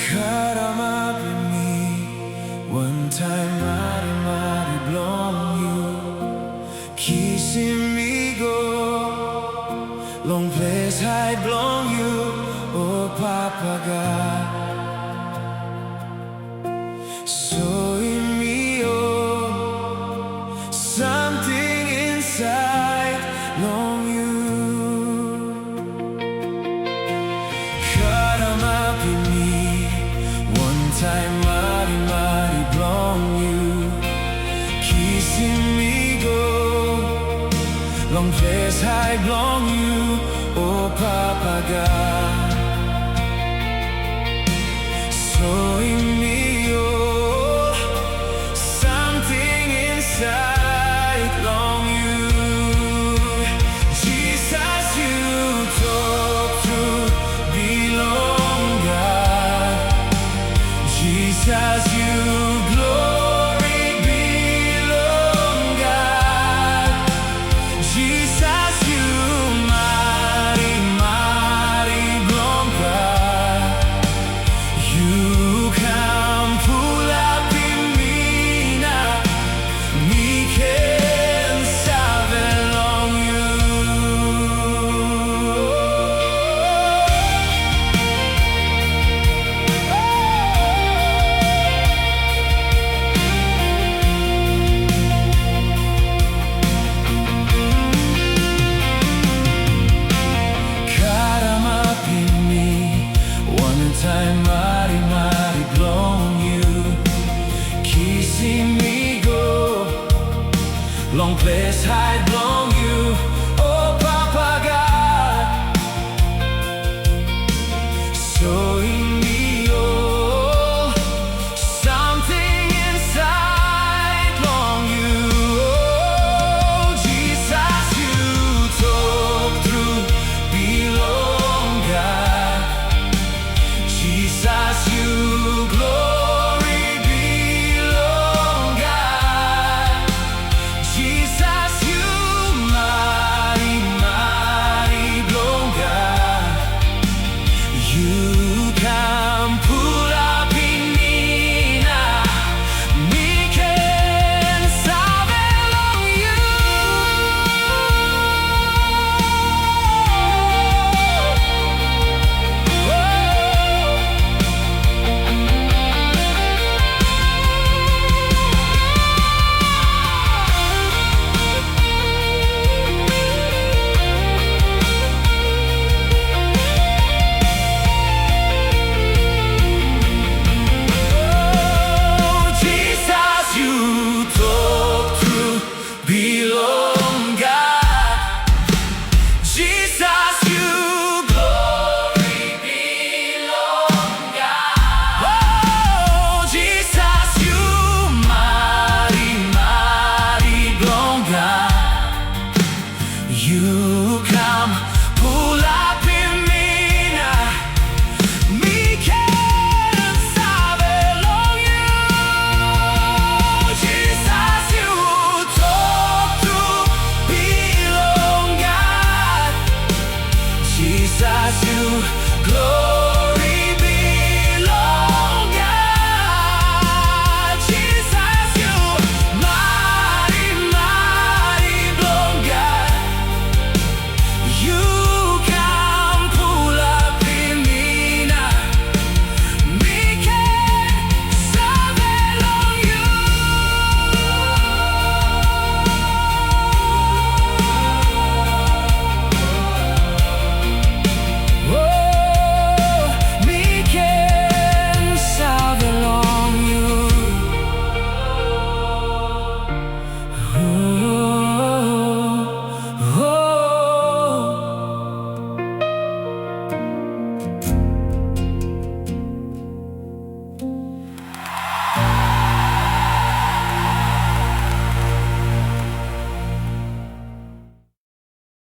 Karamapim Mi, wantaim marimari blong you. Kisim Mi go, long ples hait blong you. Oh papaga, so in me oh, something inside long you. Karamapim Mi, wantaim marimari blong you. Kisim Mi go, long ples hait blong you. Oh papaga, so in me oh, something inside long you. Jisas you toktru, bilong God. Jisas you glory bilong God. Jisas you marimari blong God. You come pulapim mi na, mi can save long you. Karamapim Mi, wantaim marimari blong you. Kisim Mi go, long ples hait blong you. Oh papaga, so in